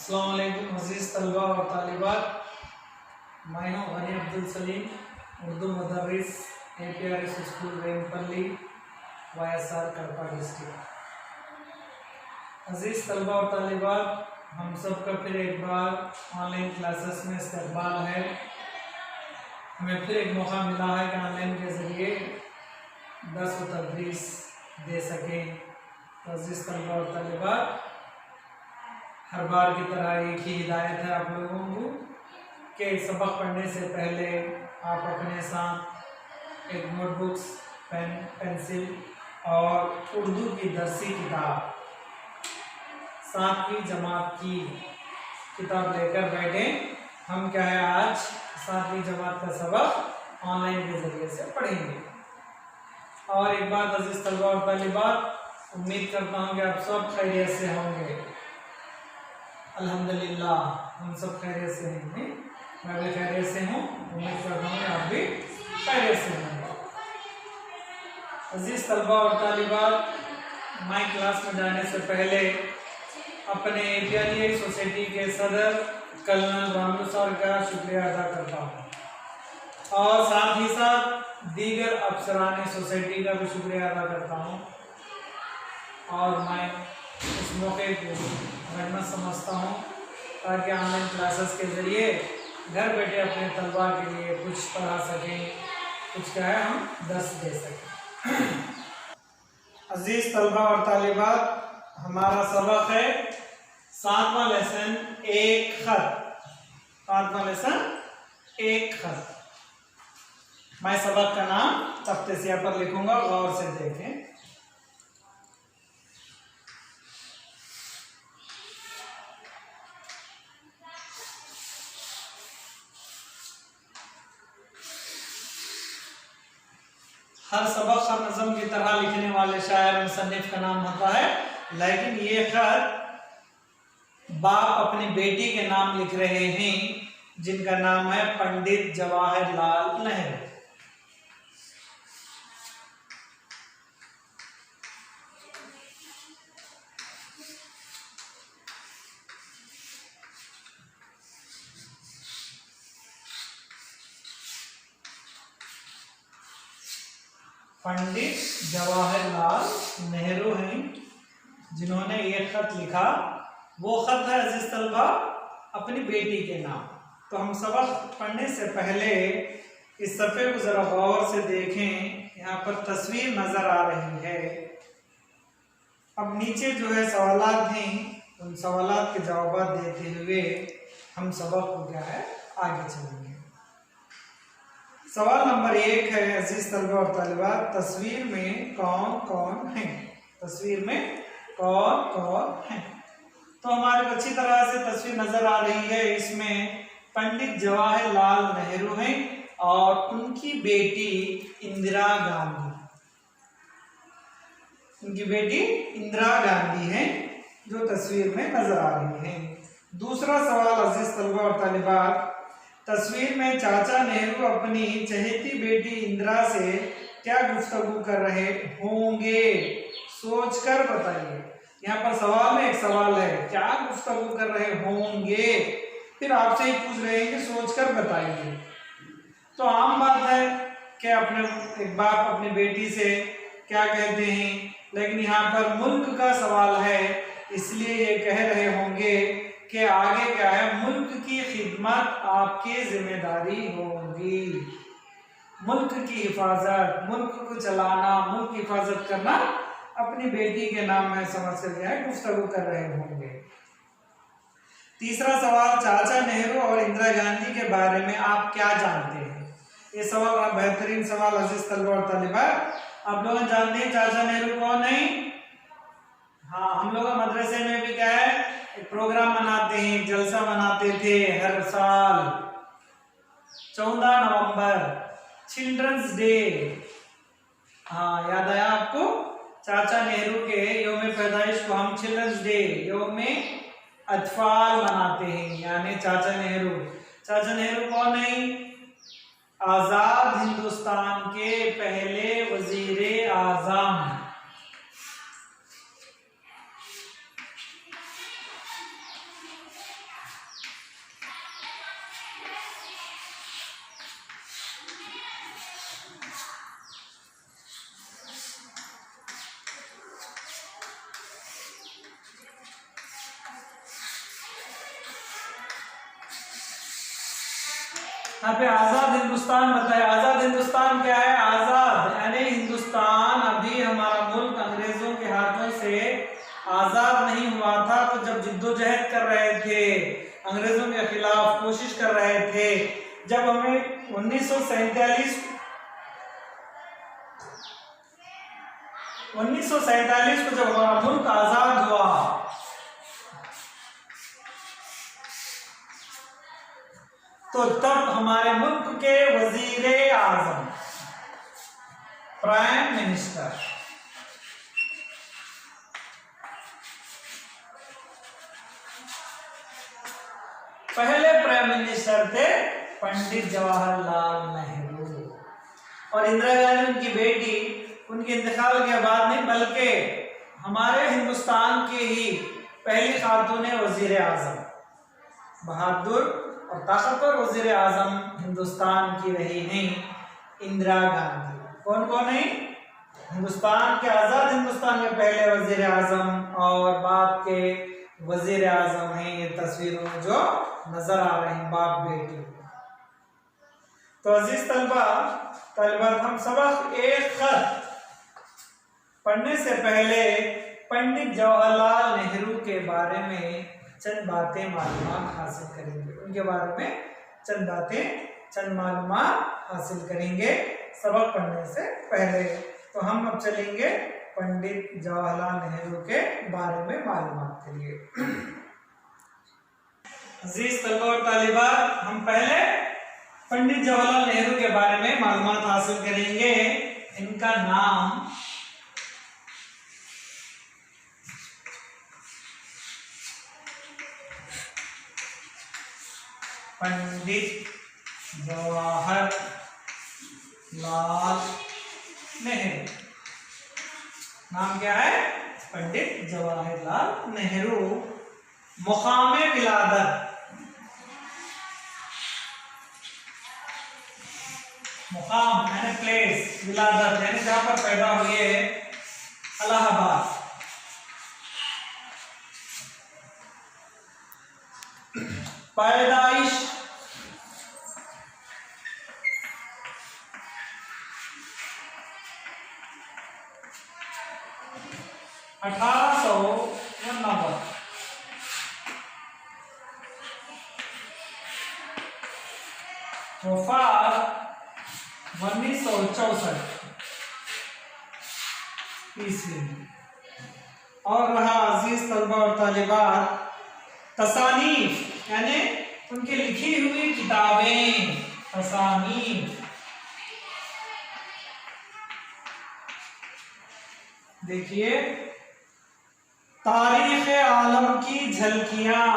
अस्सलाम वालेकुम अज़ीज़ तलबा और तालिबात। मैं हूँ गनी अब्दुल सलीम, उर्दू मदरस APRS school Rempalli YSR Kadapa district. अज़ीज़ तलबा और तालिबात, हम सब का फिर एक बार ऑनलाइन क्लासेस में इस्तकबाल है। हमें फिर एक मौका मिला है कि ऑनलाइन के ज़रिए दर्स व तदरीस दे सकें। तो अज़ीज़ तलबा और तालिबात, हर बार की तरह एक ही हिदायत है आप लोगों को कि सबक पढ़ने से पहले आप अपने साथ एक नोटबुक्स, पेन, पेंसिल और उर्दू की दरसी किताब 7वीं जमात की किताब लेकर बैठें। हम क्या है आज 7वीं जमात का सबक ऑनलाइन के ज़रिए से पढ़ेंगे। और एक बात अज़ीज़ तलबा और तालिबात, उम्मीद करता हूँ कि आप सब खैरियत से होंगे। अल्हम्दुलिल्लाह हम सब खैरियत से हैं। मैं भी खैरियत से हूँ, उम्मीद करता हूँ आप भी खैरियत से होंगे। अजीज तलबा और तालिबात, मैं क्लास में जाने से पहले अपने APRS सोसाइटी के सदर कर्नल रामू सर का शुक्रिया अदा करता हूँ और साथ ही साथ दीगर अफसरान सोसाइटी का भी शुक्रिया अदा करता हूँ। और मैं इस मौके को रहमत समझता हूँ ताकि ऑनलाइन क्लासेस के ज़रिए घर बैठे अपने तलबा के लिए कुछ पढ़ा सकें, कुछ क्या है हम दर्स दे सकें। अजीज़ तलबा और तालिबात, हमारा सबक है 7वां लेसन एक खत। 7वां लेसन एक खत। मैं सबक का नाम तख्ते सियाह पर लिखूंगा, गौर से देखें। हर सबक हर नज़म की तरह लिखने वाले शायर मुसन्निफ का नाम होता है, लेकिन ये खत बाप अपनी बेटी के नाम लिख रहे हैं जिनका नाम है पंडित जवाहरलाल नेहरू। पंडित जवाहरलाल नेहरू हैं जिन्होंने ये खत लिखा। वो खत है अजीज तलबा अपनी बेटी के नाम। तो हम सबक पढ़ने से पहले इस सफ़े को ज़रा गौर से देखें। यहाँ पर तस्वीर नज़र आ रही है। अब नीचे जो है सवालात हैं, उन सवालात के जवाब देते हुए हम सबक को क्या है आगे चलेंगे। सवाल नंबर 1 है अजीज तलबा और तालिबात, तस्वीर में कौन कौन है? तस्वीर में कौन कौन है? तो हमारे को अच्छी तरह से तस्वीर नजर आ रही है। इसमें पंडित जवाहरलाल नेहरू हैं और उनकी बेटी इंदिरा गांधी। उनकी बेटी इंदिरा गांधी है जो तस्वीर में नजर आ रही है। दूसरा सवाल अजीज तलबा और तालिबात, तस्वीर में चाचा नेहरू अपनी चहेती बेटी इंदिरा से क्या गुफ्तगू कर रहे होंगे? सोचकर बताइए। यहाँ पर सवाल में एक सवाल है, क्या गुफ्तगू कर रहे होंगे, फिर आपसे ही पूछ रहे हैं कि सोचकर बताइए। तो आम बात है कि अपने एक बाप अपनी बेटी से क्या कहते हैं, लेकिन यहाँ पर मुल्क का सवाल है इसलिए ये कह रहे होंगे कि आगे क्या है, मुल्क की खिदमत आपकी जिम्मेदारी होगी। मुल्क की हिफाजत, मुल्क को चलाना, मुल्क की हिफाजत करना अपनी बेटी के नाम में समझ कर क्या है गुफ्तगू कर रहे होंगे। तीसरा सवाल, चाचा नेहरू और इंदिरा गांधी के बारे में आप क्या जानते हैं? ये सवाल बेहतरीन सवाल अजीज तलबा और तालिबात। आप लोग जानते हैं चाचा नेहरू कौन है? हाँ, हम लोग मदरसे में भी क्या है एक प्रोग्राम मनाते हैं, जलसा मनाते थे हर साल 14 नवंबर, चिल्ड्रंस डे। हाँ, याद आया आपको? चाचा नेहरू के योम पैदाइश को हम चिल्ड्रंस डे, योम अतफाल मनाते हैं, यानी चाचा नेहरू। चाचा नेहरू कौन है? आजाद हिंदुस्तान के पहले वजीरे आजम। यहाँ पे आजाद हिंदुस्तान बताया। आजाद हिंदुस्तान क्या है? आजाद यानी हिंदुस्तान अभी हमारा मुल्क अंग्रेजों के हाथों से आजाद नहीं हुआ था, तो जब जिद्दोजहद कर रहे थे, अंग्रेजों के खिलाफ कोशिश कर रहे थे, जब हमें 1947 को जब हमारा मुल्क आजाद हुआ, तो तब हमारे मुल्क के वजीर आजम, प्राइम मिनिस्टर, पहले प्राइम मिनिस्टर थे पंडित जवाहरलाल नेहरू, और इंदिरा गांधी उनकी बेटी। उनके इंतकाल के बाद नहीं, बल्कि हमारे हिंदुस्तान के ही पहली खातून वजीर आजम, बहादुर और ताकतवर वजीर आजम हिंदुस्तान की रही हैं इंदिरा गांधी। कौन कौन है? हिंदुस्तान के, आजाद हिंदुस्तान के पहले वजीर आजम और बाप के वजीर आजम हैं। ये तस्वीरों में जो नजर आ रहे हैं, बाप बेटी। तो अजीज तलबात, हम सबक एक खत पढ़ने से पहले पंडित जवाहरलाल नेहरू के बारे में चंद बातें मालूमात हासिल करेंगे। उनके बारे में चंद बातें, चंद मालूमात हासिल करेंगे सबक पढ़ने से पहले। तो हम अब चलेंगे पंडित जवाहरलाल नेहरू के बारे में मालूमात के लिए। अजीज तलबा और तालिबात, हम पहले पंडित जवाहरलाल नेहरू के बारे में मालूमात हासिल करेंगे। इनका नाम पंडित जवाहरलाल नेहरू। नाम क्या है? पंडित जवाहरलाल नेहरू। मुकामे विलादत, मुकाम यानी प्लेस, विलादत यानी जहां पर पैदा हुए, इलाहाबाद। पैदाइश वफात 1964 ईस्वी में। और रहा अजीज तलबा और तालिबात, तसानीफ यानी उनकी लिखी हुई किताबें, तसानीफ। देखिए, तारीख आलम की झलकियां,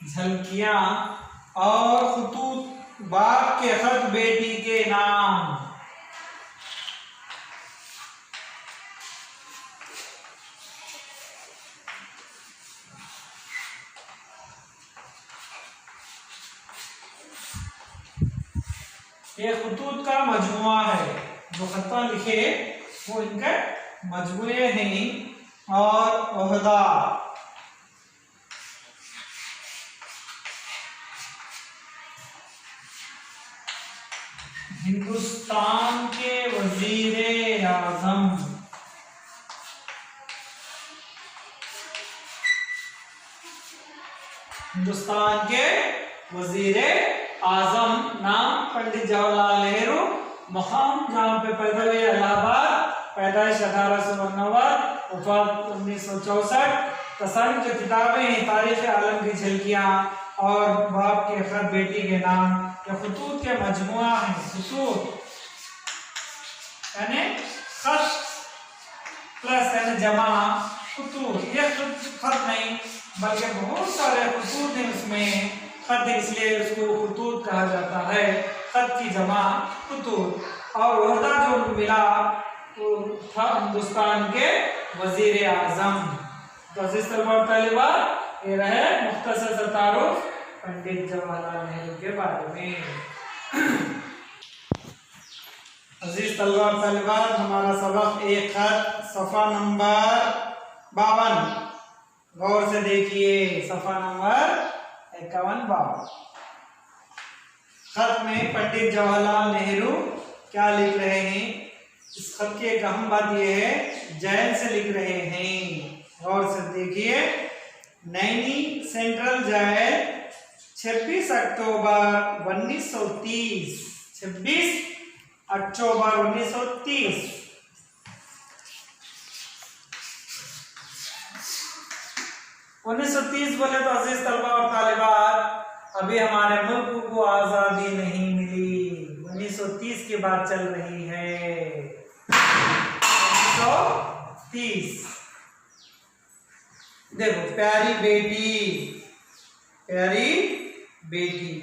झलकियां और खुतूत, बाप के खत बेटी के नाम। ये खुतूत का मजमुआ है, जो खत्ता लिखे वो इनके मजमुए हैं। और ओहदा, हिंदुस्तान के वजीर आजम, हिंदुस्तान के वजीर आजम। नाम पंडित जवाहरलाल नेहरू। मुकाम जहाँ पे पैदा हुए, इलाहाबाद। पैदाइश 1889, वफात 1964। तसानीफ जो किताबें हैं, तारीख आलम की झलकियां और बाप के खत बेटी के नाम। ये खुतूत के मजमुआ है। खुतूत यानी खत प्लस यानी जमा, खुतूत। ये खत नहीं बल्कि बहुत सारे खुतूत हैं उसमें। खत इसलिए उसको खुतूत कहा जाता है, खत की जमा खुतूत। और ओहदा जो उनको मिला वो था हिंदुस्तान के वजीर आजम। तो अजीज तलबा और तालिबात, ये रहे मुख्तसर सा तारुफ पंडित जवाहरलाल नेहरू के बारे में। अजीज तलबा और तालिबात, हमारा सबक एक खत सफ़ा नंबर 52, गौर से देखिए, सफ़ा नंबर 51-52। खत में पंडित जवाहरलाल नेहरू क्या लिख रहे हैं? इस खत की एक अहम बात यह है, जैल से लिख रहे हैं। गौर से देखिए, नैनी सेंट्रल जेल 26 अक्टूबर 1930, 26 अक्टूबर 1930। बोले तो अजीज तलबा और तालिबात, अभी हमारे मुल्क को आजादी नहीं मिली। 1930 की बात चल रही है। 1930। देखो प्यारी बेटी,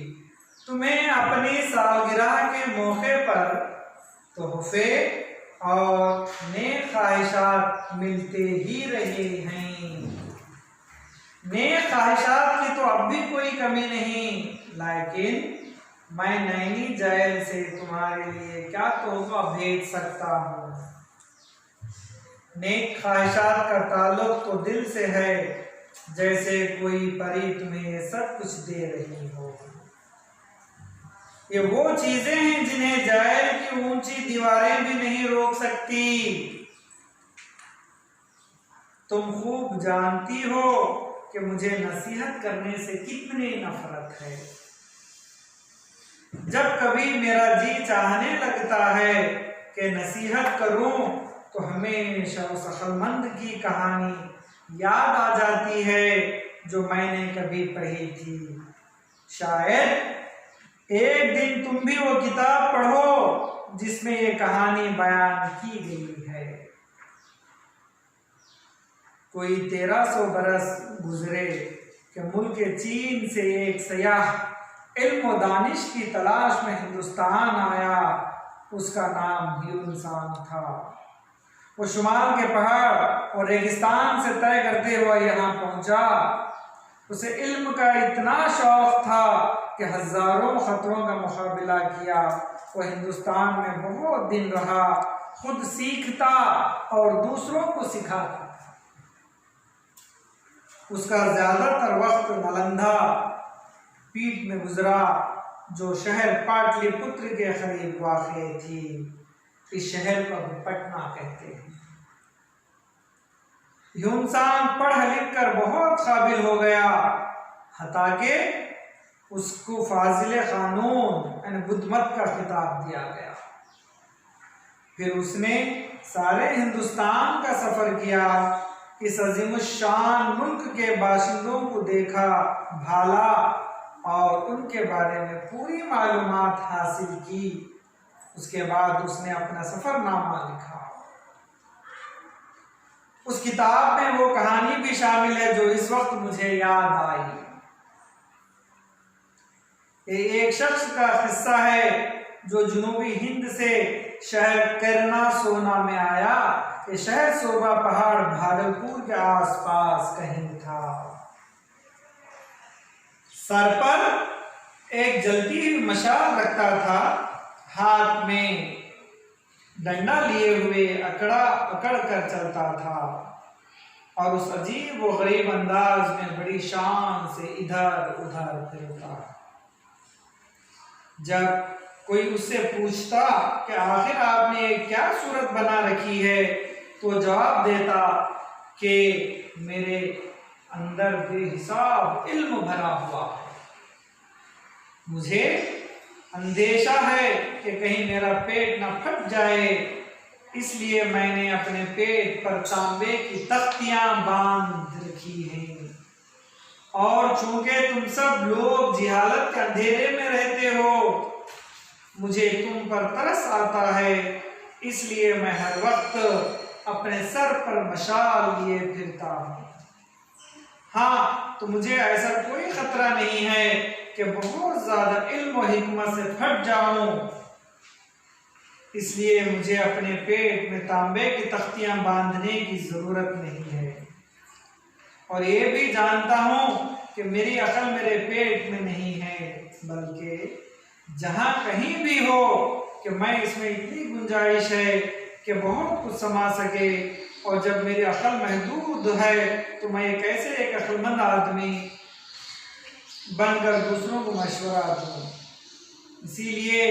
तुम्हें अपनी सालगिरह के मौके पर तोहफे और नेक ख्वाहिशात मिलते ही रहे हैं। नेक ख्वाहिशात की तो अब भी कोई कमी नहीं, लेकिन मैं नैनी जेल से तुम्हारे लिए क्या तोहफा भेज सकता हूँ? नेक ख्वाहिशात का ताल्लुक तो दिल से है, जैसे कोई परी तुम्हें सब कुछ दे रही हो। ये वो चीजें हैं जिन्हें जेल की ऊंची दीवारें भी नहीं रोक सकती। तुम खूब जानती हो कि मुझे नसीहत करने से कितनी नफरत है। जब कभी मेरा जी चाहने लगता है कि नसीहत करूं, तो हमेशा उस अक्लमंद की कहानी याद आ जाती है जो मैंने कभी पढ़ी थी। शायद एक दिन तुम भी वो किताब पढ़ो जिसमें ये कहानी बयान की गई है। कोई 1300 बरस गुजरे कि मुल्क चीन से एक सयाह इल्म व दानिश की तलाश में हिंदुस्तान आया। उसका नाम ह्यून-सान था। वो शुमाल के पहाड़ और रेगिस्तान से तय करते हुए यहाँ पहुंचा। उसे इल्म का इतना शौक था कि हजारों खतरों का मुकाबला किया। वो हिंदुस्तान में बहुत दिन रहा, खुद सीखता और दूसरों को सिखाता। उसका ज्यादातर वक्त नालंदा पीठ में गुजरा, जो शहर पाटलिपुत्र के करीब वाक़ थी। इस शहर को पटना कहते हैं। ह्यून-सान पढ़ लिख कर बहुत काबिल हो गया, हता के उसको फाजिल कानून यानी बुद्धमत का खिताब दिया गया। फिर उसने सारे हिंदुस्तान का सफर किया, इस अजीमुशान मुल्क के बाशिंदों को देखा, भाला और उनके बारे में पूरी मालूमात हासिल की। उसके बाद उसने अपना सफरनामा लिखा। उस किताब में वो कहानी भी शामिल है जो इस वक्त मुझे याद आई। ये एक शख्स का किस्सा है जो जुनूबी हिंद से शहर करना सोना में आया। ये शहर सोबा पहाड़ भागलपुर के आसपास कहीं था। सर पर एक जलती हुई मशाल रखता था, हाथ में डंडा लिए हुए अकड़ कर चलता था और उस अजीब व गरीब अंदाज में बड़ी शान से इधर उधर फिरता। जब कोई उससे पूछता कि आखिर आपने क्या सूरत बना रखी है, तो जवाब देता कि मेरे अंदर बेहिसाब इल्म भरा हुआ है। मुझे अंदेशा है कि कहीं मेरा पेट न फट जाए, इसलिए मैंने अपने पेट पर तांबे की तख्तियां बांध रखी हैं। और चूंकि तुम सब लोग जिहालत के अंधेरे में रहते हो, मुझे तुम पर तरस आता है, इसलिए मैं हर वक्त अपने सर पर मशाल लिए फिरता हूँ। हाँ, तो मुझे ऐसा कोई खतरा नहीं है कि बहुत ज्यादा इल्म और हिकमत से फट जाऊं, इसलिए मुझे अपने पेट में तांबे की तख्तियां बांधने की जरूरत नहीं है। और ये भी जानता हूं कि मेरी अकल मेरे पेट में नहीं है, बल्कि जहां कहीं भी हो कि मैं इसमें इतनी गुंजाइश है कि बहुत कुछ समा सके, और जब मेरी अक्ल महदूद है तो मैं कैसे एक अक्लमंद आदमी बनकर दूसरों को मशवरा दूं। इसीलिए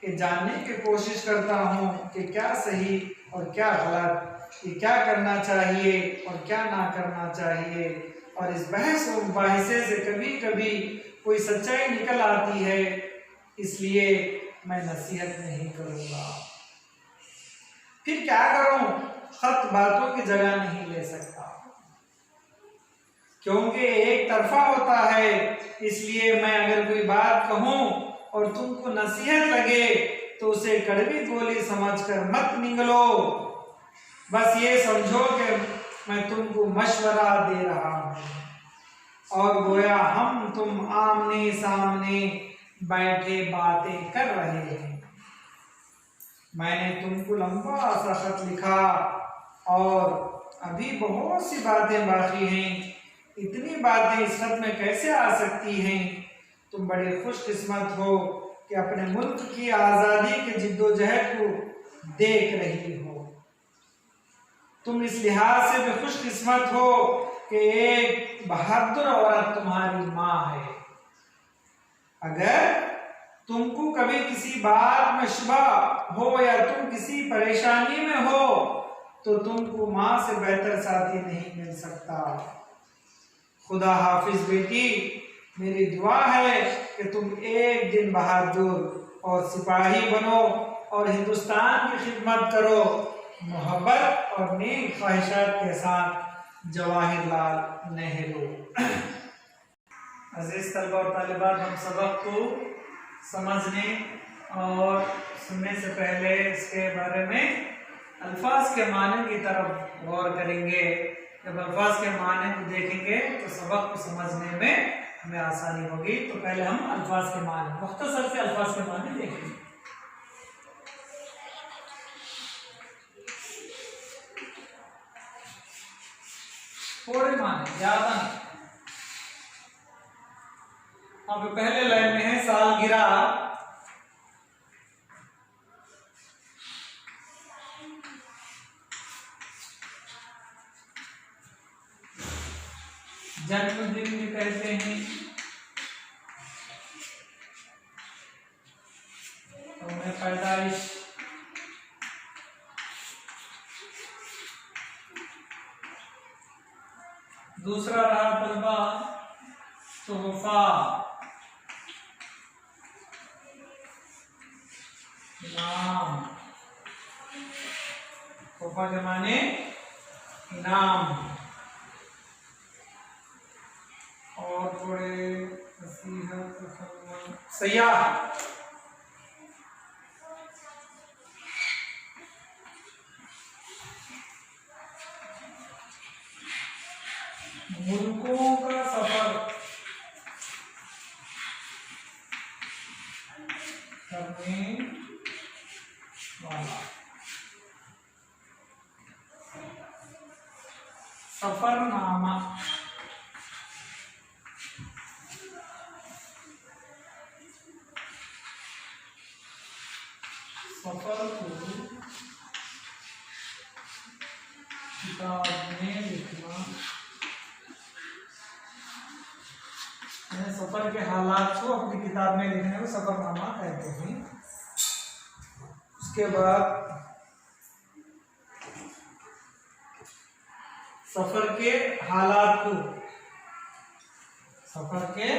ये जानने की कोशिश करता हूँ कि क्या सही और क्या गलत, ये क्या करना चाहिए और क्या ना करना चाहिए। और इस बहस और मुबाहिसे से कभी कभी कोई सच्चाई निकल आती है, इसलिए मैं नसीहत नहीं करूँगा। फिर क्या करूँ, खत बातों की जगह नहीं ले सकता, क्योंकि एक तरफा होता है। इसलिए मैं अगर कोई बात कहूँ और तुमको नसीहत लगे तो उसे कड़वी गोली समझकर मत निगलो, बस ये समझो कि मैं तुमको मशवरा दे रहा हूँ और गोया हम तुम आमने सामने बैठे बातें कर रहे हैं। मैंने तुमको लंबा सा खत लिखा और अभी बहुत सी बातें बाकी हैं। इतनी बातें इस खत में कैसे आ सकती हैं? तुम बड़े खुशकिस्मत हो कि अपने मुल्क की आज़ादी के जिद्दोजहद को देख रही हो। तुम इस लिहाज से भी खुशकिस्मत हो कि एक बहादुर औरत तुम्हारी माँ है। अगर तुमको कभी किसी बात में शुबा हो या तुम किसी परेशानी में हो तो तुमको माँ से बेहतर साथी नहीं मिल सकता। खुदा हाफिज बेटी, मेरी दुआ है कि तुम एक दिन बहादुर और सिपाही बनो और हिंदुस्तान की खिदमत करो, मोहब्बत और नेक ख्वाहिशात के साथ। जवाहिरलाल नेहरू। अजीज तलबा और तालिबात, हम सबक को समझने और सुनने से पहले इसके बारे में अल्फाज के माने की तरफ गौर करेंगे। जब अल्फाज के माने को देखेंगे तो सबक को समझने में हमें आसानी होगी। तो पहले हम अल्फाज के माने, मुख्तसर से अल्फाज के माने देखेंगे। थोड़े माने, ज्यादा नहीं। अब पहले लाइन में है सालगिरह। जन्मदिन भी कहते हैं, तो मैं पैदाइश। दूसरा रहा तलबा तोहफा, इनाम। तोहफा के माने इनाम। और थोड़े सयाह। मुल्कों का सफर करने वाला। सफरनामा। सफर को किताब में लिखना, सफर के हालात को अपनी किताब में लिखने को सफरनामा कहते हैं। उसके बाद सफर के हालात को, सफर के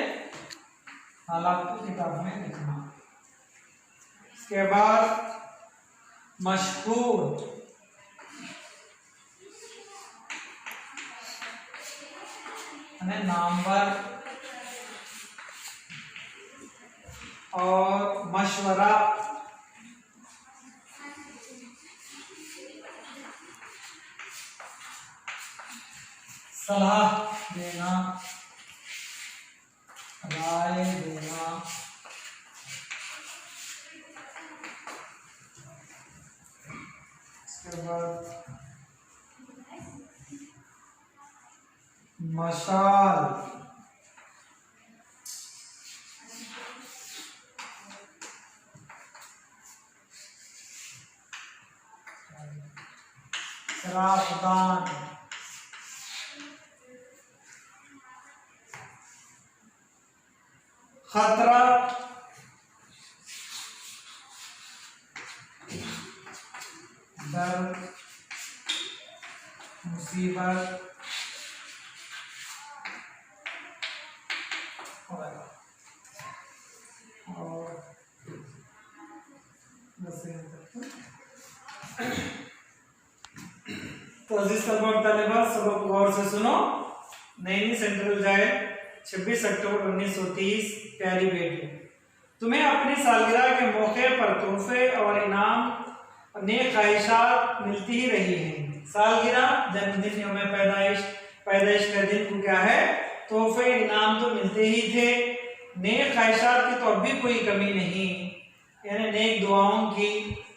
हालात को किताब में लिखना। इसके बाद मशहूर, नामवर। और मशवरा, सलाह देना, राय देना। इसके बाद मशाल, शराफदान, खतरा, डर, मुसीबत और तो अजीज तलबा और तालिबात, सबक गौर से सुनो। नैनी सेंट्रल जाए 26 अक्टूबर 1930। प्यारी बेटी, तुम्हें अपनी सालगिरह के मौके पर तोहफे और इनाम और नेक ख्वाहिशात मिलती ही रही हैं। सालगिरह, जन्मदिन, यौम पैदाइश का दिन को क्या है, तोहफे इनाम तो मिलते ही थे। नेक ख्वाहिशात की तो अब भी कोई कमी नहीं, यानी नेक दुआओं की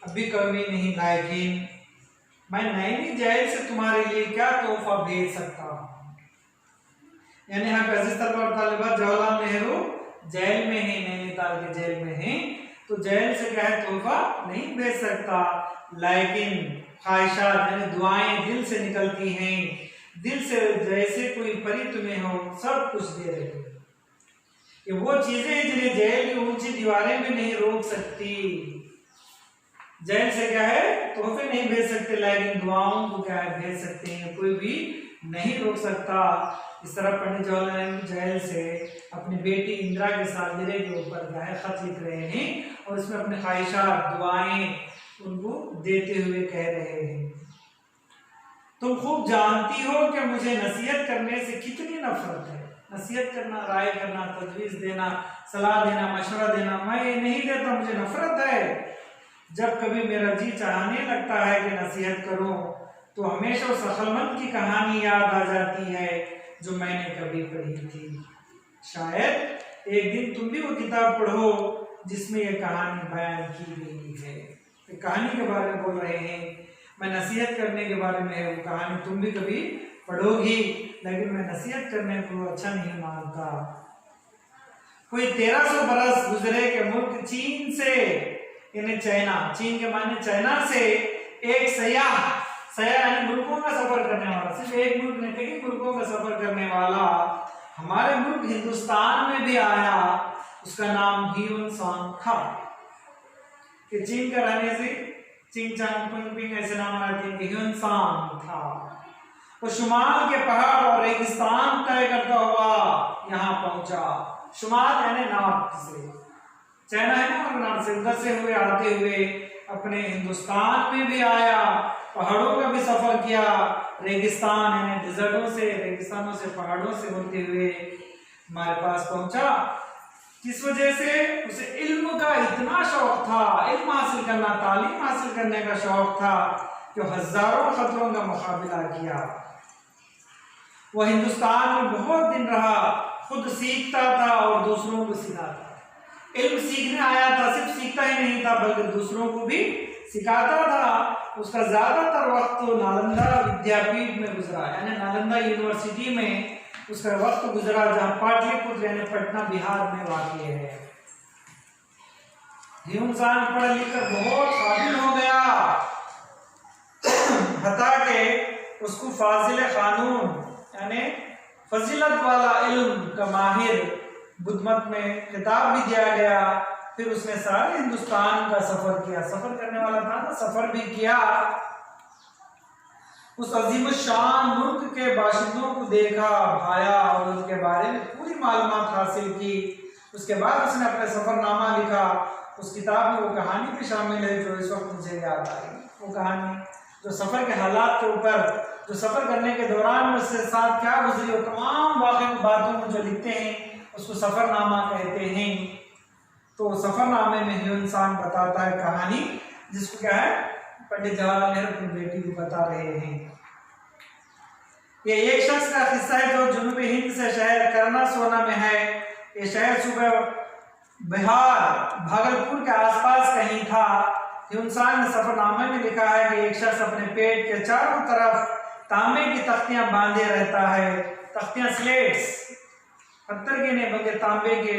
अब भी कमी नहीं। लेकिन मैं नैनी जेल से तुम्हारे लिए क्या तोहफा भेज सकता हूँ। यानी यहाँ पे अजीज तलबा और तालिबात, जवाहरलाल नेहरू जेल में है, नैनीताल के जेल में है, तो जेल से क्या है तोहफा नहीं भेज सकता। लेकिन ख्वाहिशात यानी दुआएं दिल से निकलती हैं, दिल से जैसे कोई परी तुम्हें हो सब कुछ दे रही है। ये वो चीजें हैं जिन्हें जेल की ऊंची दीवारें भी नहीं रोक सकती। जेल से क्या है तोहफे नहीं भेज सकते, लेकिन दुआओं को क्या है भेज सकते हैं, कोई भी नहीं रोक सकता। इस तरह पंडित जवाहरलाल नेहरू जेल से अपनी बेटी इंदिरा के सालगिरह के ऊपर क्या है खत लिख रहे हैं और इसमें अपनी ख्वाहिशात दुआएं उनको देते हुए कह रहे हैं। तुम खूब जानती हो कि मुझे नसीहत करने से कितनी नफरत है। नसीहत करना, राय करना, तजवीज देना, सलाह देना, मशवरा देना मैं ये नहीं देता, मुझे नफरत है। जब कभी मेरा जी चाहने लगता है कि नसीहत करूं तो हमेशा उस अक्लमंद की कहानी याद आ जाती है जो मैंने कभी पढ़ी थी। शायद एक दिन तुम भी वो किताब पढ़ो जिसमें यह कहानी बयान की गई है। तो कहानी के बारे में बोल रहे हैं, मैं नसीहत करने के बारे में है वो कहानी, तुम भी कभी पढ़ोगी, लेकिन मैं नसीहत करने को अच्छा नहीं मानता। कोई 1300 बरस गुजरे के मुल्क चीन से, यानी चाइना, चीन के माने चाइना से एक सयाह यानी मुल्कों का सफर करने वाला, सिर्फ एक मुल्क नहीं कई मुल्कों का सफर करने वाला हमारे मुल्क हिंदुस्तान में भी आया। उसका नाम ह्यून सांग था। कि चीन का रहने से चिंग चांग पिंग ऐसे नाम आते हैं, ह्यून सांग था। वो शुमाल के पहाड़ और रेगिस्तान तय करता हुआ यहाँ पहुंचा। शुमाल यानी नॉर्थ से, चाइना है ना नॉर्थ से, उधर से हुए आते हुए अपने हिंदुस्तान में भी आया, पहाड़ों का भी सफर किया, रेगिस्तान यानी डिजर्टों से, रेगिस्तानों से, पहाड़ों से होते हुए हमारे पास पहुंचा। किस वजह से? उसे इल्म का इतना शौक था, इल्म हासिल करना, तालीम हासिल करने का शौक था जो हजारों खतरों का मुकाबला किया। वह हिंदुस्तान में बहुत दिन रहा, खुद सीखता था और दूसरों को सिखाता। इल्म सीखने आया था, सिर्फ सीखता ही नहीं था बल्कि दूसरों को भी सिखाता था। उसका ज्यादातर वक्त तो नालंदा विद्यापीठ में गुजरा, यानी नालंदा यूनिवर्सिटी में उसका वक्त गुजरा, जहां पाटलिपुत्र यानी पटना बिहार में वाक़ है। ह्यून सांग पढ़ लिखकर बहुत काबिल हो गया, हता के उसको फाजिल कानून यानी फजीलत वाला इल्म का माहिर बुद्धमत में खिताब भी दिया गया। फिर उसने सारे हिंदुस्तान का सफर किया, सफर करने वाला था ना, सफर भी किया। उस अजीम शान मुल्क के बाशिंदों को देखा, भाया और उनके बारे में पूरी मालूमात हासिल की। उसके बाद उसने अपना सफरनामा लिखा। उस किताब में वो कहानी भी शामिल है जो इस वक्त मुझे याद आई। वो कहानी जो सफर के हालात के ऊपर, जो सफर करने के दौरान उसके साथ क्या गुजरी, वो तमाम वाक़ई बातों को जो लिखते हैं उसको सफरनामा कहते हैं। तो सफरनामे में ह्यून सांग बताता है कहानी, जिसको क्या है पंडित जवाहरलाल नेहरू अपनी बेटी को बता रहे हैं। ये एक शख्स का किस्सा है जो जुनूबी हिंद से शहर करना सोना में है। ये शहर सुबह बिहार भागलपुर के आसपास कहीं था। ह्यून सांग ने सफरनामे में लिखा है कि एक शख्स अपने पेट के चारों तरफ तांबे की तख्तियां बांधे रहता है। तख्तियां स्लेट्स, पत्थर के नहीं बल्कि तांबे के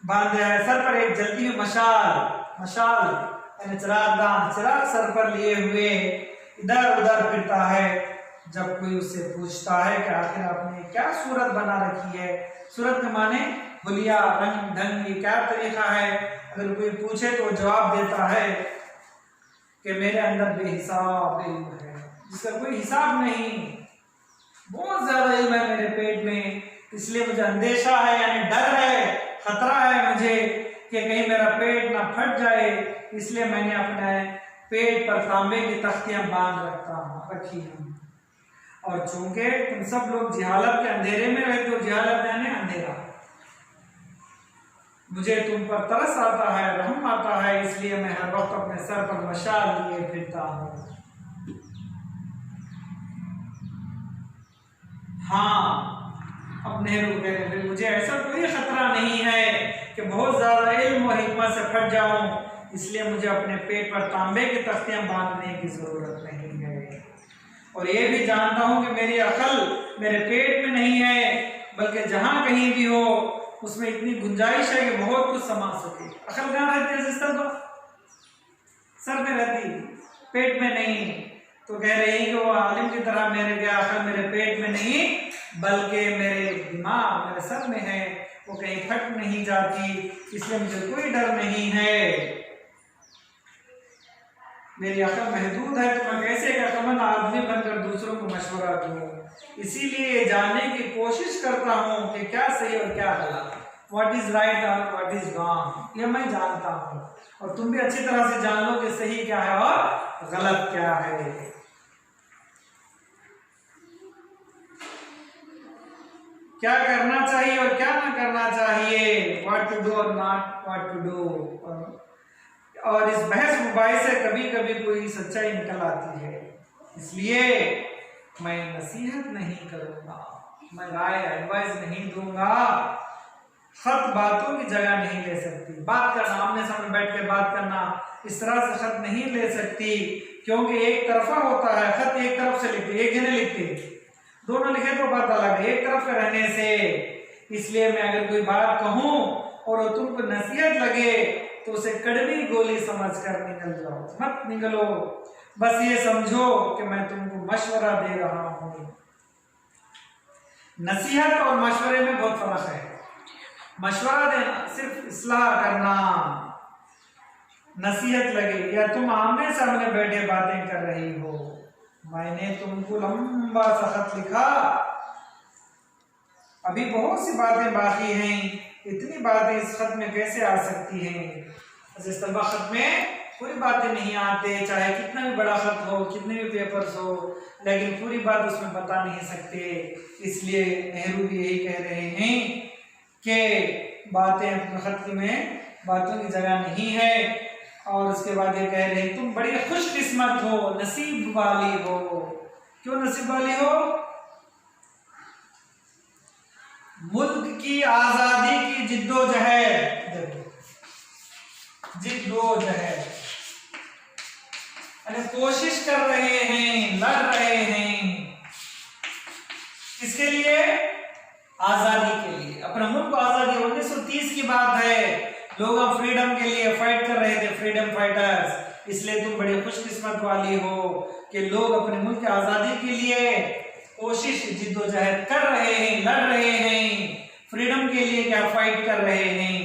बांधे है। सर पर एक जलती हुई मशाल यानी चिरागदान, चिराग सर पर लिए हुए इधर उधर फिरता है। जब कोई उससे पूछता है कि आखिर आपने क्या सूरत बना रखी है, सूरत के माने हुलिया, रंग ढंग, ये क्या तरीका है, अगर कोई पूछे तो जवाब देता है कि मेरे अंदर बेहिसाब इल्म है, जिसका कोई हिसाब नहीं, बहुत ज्यादा इल्म है मेरे पेट में, इसलिए मुझे अंदेशा है, यानी डर है, खतरा है मुझे कि कहीं मेरा पेट ना फट जाए, इसलिए मैंने अपने पेट पर तांबे की तख्तियां बांध रखी हैं। और चूंकि तुम सब लोग जिहालत के अंधेरे में रहते हो, जिहालत यानी अंधेरा, मुझे तुम पर तरस आता है, रहम आता है, इसलिए मैं हर वक्त अपने सर पर मशाल लिए फिरता हूँ। हाँ, अब नेहरू कह रहे हैं मुझे ऐसा कोई खतरा नहीं है कि बहुत ज्यादा इल्म और हिकमत से फट जाऊं, इसलिए मुझे अपने पेट पर तांबे की तख्तियां बांधने की जरूरत नहीं है। और ये भी जानता हूं कि मेरी अकल मेरे पेट में नहीं है, बल्कि जहां कहीं भी हो उसमें इतनी गुंजाइश है कि बहुत कुछ समा सके। अकल कहाँ रहती है? सिस्टम तो सर में रहती, पेट में नहीं। तो कह रहे हैं कि वो आलिम की तरह मेरे क्या अकल मेरे पेट में नहीं, बल्कि मेरे दिमाग मेरे सर में है, वो कहीं फट नहीं जाती, इसलिए मुझे कोई डर नहीं है। मेरी अकल महदूद है तो मैं कैसे एक अक्लमंद आदमी बनकर दूसरों को मशवरा दूं, इसीलिए जानने की कोशिश करता हूँ कि क्या सही और क्या गलत, व्हाट इज राइट और व्हाट इज रॉन्ग, ये मैं जानता हूँ। और तुम भी अच्छी तरह से जान लो कि सही क्या है और गलत क्या है। क्या करना चाहिए और क्या ना करना चाहिए, व्हाट टू डू और नॉट व्हाट टू डू। और इस बहस मुबाहिस से कभी कभी कोई सच्चाई निकल आती है, इसलिए मैं नसीहत नहीं करूंगा, मैं राय एडवाइस नहीं दूंगा। खत बातों की जगह नहीं ले सकती, बात करना, आमने सामने बैठ कर बात करना, इस तरह से खत नहीं ले सकती, क्योंकि एक तरफा होता है। खत एक तरफ से लिखते, एक जने लिखते, दोनों लिखे तो बात अलग है, एक तरफ रहने से। इसलिए मैं अगर कोई बात कहूं और तुमको नसीहत लगे तो उसे कड़वी गोली समझकर निकल जाओ, मत निकलो। बस ये समझो कि मैं तुमको मशवरा दे रहा हूं। नसीहत और मशवरे में बहुत फर्क है। मशवरा देना सिर्फ इस्लाह करना, नसीहत लगे, या तुम आमने सामने बैठे बातें कर रही हो, मैंने तुमको लंबा सा खत लिखा, अभी बहुत सी बातें बाकी हैं, इतनी बातें इस खत में कैसे आ सकती हैं? इस तलबा खत में पूरी बातें नहीं आते, चाहे कितना भी बड़ा खत हो, कितने भी पेपर्स हो, लेकिन पूरी बात उसमें बता नहीं सकते। इसलिए नेहरू भी यही कह रहे हैं कि बातें अपने खत में बातों की जगह नहीं है। और उसके बाद ये कह रहे हैं तुम बड़ी खुशकिस्मत हो, नसीब वाली हो। क्यों नसीब वाली हो? मुल्क की आजादी की जिद्दोजहद, जिद्दोजहद अरे कोशिश कर रहे हैं, लड़ रहे हैं, किसके लिए? आजादी के लिए, अपने मुल्क को आजादी। 1930 की बात है, लोग फ्रीडम के लिए फाइट कर रहे थे, फ्रीडम फाइटर्स। इसलिए तुम बड़ी खुशकिस्मत वाली हो कि लोग अपने मुल्क की आजादी के लिए कोशिश जिद्दोजहद कर रहे हैं, लड़ रहे हैं, फ्रीडम के लिए क्या फाइट कर रहे हैं।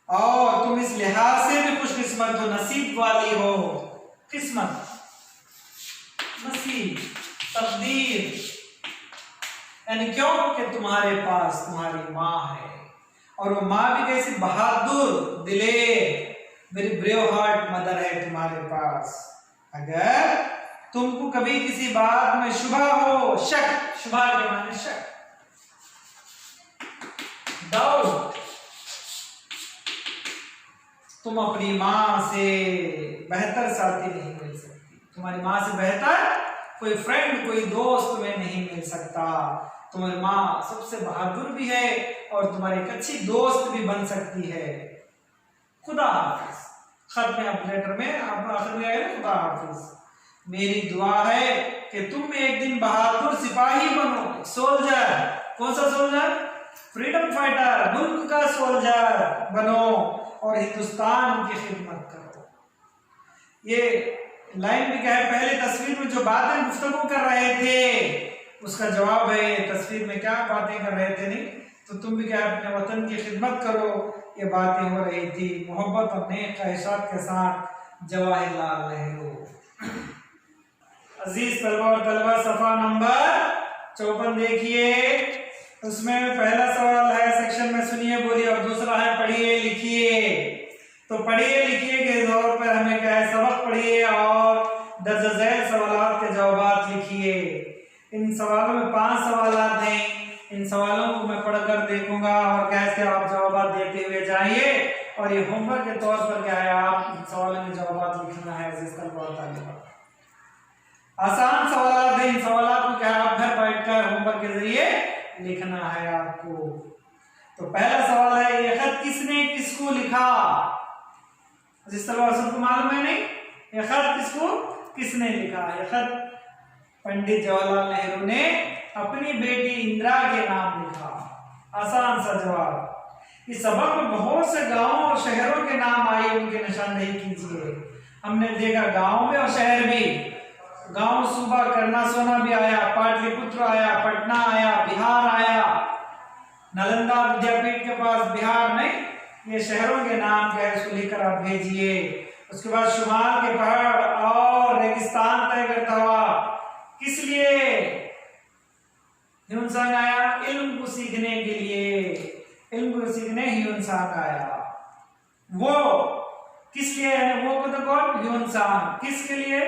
और तुम इस लिहाज से भी खुशकिस्मत हो, नसीब वाली हो। किस्मत, नसीब, तकदीर, यानी क्यों कि तुम्हारे पास तुम्हारी माँ है, और वो माँ भी कैसी बहादुर दिलेर, मेरी ब्रेव हार्ट मदर है तुम्हारे पास। अगर तुमको कभी किसी बात में शुबा हो, शक, शुबा के माने शक, डाउट, तुम अपनी माँ से बेहतर साथी नहीं मिल सकती, तुम्हारी माँ से बेहतर कोई फ्रेंड, कोई दोस्त तुम्हें नहीं मिल सकता। तुम्हारी माँ सबसे बहादुर भी है और तुम्हारी एक अच्छी दोस्त भी बन सकती है। खुदा हाफिज। खत में, आप लेटर में आप आखिर में आए, खुदा हाफिज। मेरी दुआ है कि तुम एक दिन बहादुर सिपाही बनो, सोल्जर। कौन सा सोल्जर? फ्रीडम फाइटर, मुल्क का सोल्जर बनो और हिंदुस्तान की खिदमत करो। ये लाइन भी क्या है, पहले तस्वीर में जो बातें गुफ्तगू कर रहे थे उसका जवाब है तस्वीर में क्या बातें कर रहे थे। नहीं तो तुम भी क्या अपने वतन की खिदमत करो, ये बातें हो रही थी मोहब्बत और नेक ख्वाहिशात के साथ जवाहिरलाल नेहरू। अजीज तलबा और तलबा सफा नंबर 54 देखिए, उसमें पहला सवाल है सेक्शन में सुनिए बोलिए और दूसरा है पढ़िए लिखिए। तो पढ़िए लिखिए के तौर पर हमें क्या है, सबक पढ़िए और दर्ज झैल सवालों के जवाब लिखिए। इन सवालों में 5 सवाल हैं, इन सवालों को मैं पढ़कर देखूंगा और कैसे आप जवाब देते हुए जाइए और ये होमवर्क के तौर पर क्या है, आप इन सवालों में जवाब लिखना है। आसान सवाल हैं, इन सवालों को क्या आप घर बैठकर होमवर्क के जरिए लिखना है आपको। तो पहला सवाल है, ये खत किसने किसको लिखा? जिस तरह सबको मालूम है नहीं, ये खत किसको किसने लिखा? ये खत पंडित जवाहरलाल नेहरू ने अपनी बेटी इंदिरा के नाम लिखा। आसान सा जवाब। इस सबक में बहुत से गांवों और शहरों के नाम आए, उनके निशानदेही कीजिए। हमने देखा गांव में और शहर भी, गांव सूबा करना सोना भी आया, पाटलिपुत्र आया, पटना आया, बिहार आया, नालंदा विद्यापीठ के पास बिहार में, ये शहरों के नाम क्या है इसको लिखकर आप भेजिए। उसके बाद शुमार के पहाड़ और रेगिस्तान तय करता हुआ किस लिए ह्यून-त्सांग आया? इल्म को सीखने के लिए, इल्म को सीखने ह्यून-त्सांग आया। वो किस लिए? वो को तो कौन? ह्यून-त्सांग। किसके लिए?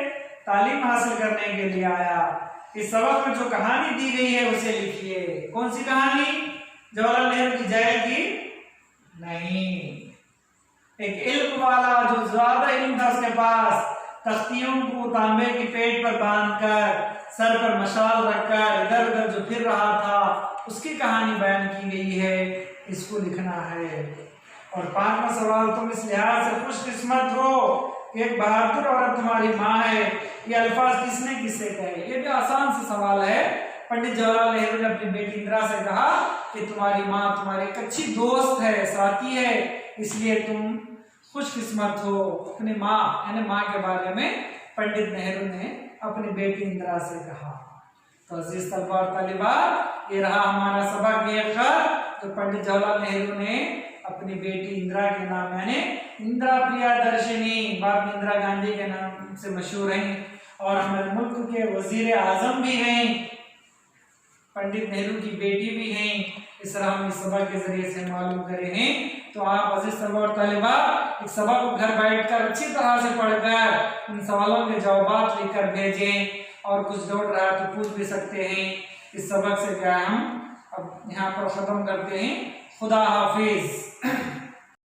तालीम हासिल करने के लिए आया। इस सबक में जो कहानी दी गई है उसे लिखिए। कौन सी कहानी? जवाहरलाल नेहरू की जेल की नहीं, एक इल्म वाला जो ज्यादा इल्म था उसके पास, तख्तियों को तांबे के पेट पर बांधकर सर पर मशाल रखकर इधर उधर जो फिर रहा था, उसकी कहानी बयान की गई है, इसको लिखना है। और 5वां सवाल, तुम इस लिहाज से खुशकिस्मत हो कि एक बहादुर औरत तुम्हारी माँ है, ये अल्फाज किसने किससे कहे? ये भी आसान सा सवाल है। पंडित जवाहरलाल नेहरू ने अपनी बेटी इंदिरा से कहा कि तुम्हारी माँ तुम्हारी एक अच्छी दोस्त है, साथी है, इसलिए तुम खुशकिस्मत हो। अपनी माँ यानी माँ के बारे में पंडित नेहरू ने अपनी बेटी इंदिरा से कहा। तो अजीज तलबा और तालिबात, ये रहा हमारा सबक, ये खत जो पंडित जवाहरलाल नेहरू ने अपनी बेटी इंदिरा के नाम यानी इंदिरा प्रियदर्शिनी, बाद में इंदिरा गांधी के नाम से मशहूर हैं और हमारे मुल्क के वजीर आजम भी हैं, पंडित नेहरू की बेटी भी हैं। इस तरह हम इस सबक के जरिए से मालूम करे हैं। तो आप अजीज तलबा और तालिबात इस सबक को घर बैठकर अच्छी तरह से पढ़कर इन सवालों के जवाब लिखकर भेजें और कुछ डाउट रहा तो पूछ भी सकते हैं। इस सबक से क्या हम अब यहाँ पर खत्म करते हैं। खुदा हाफिज।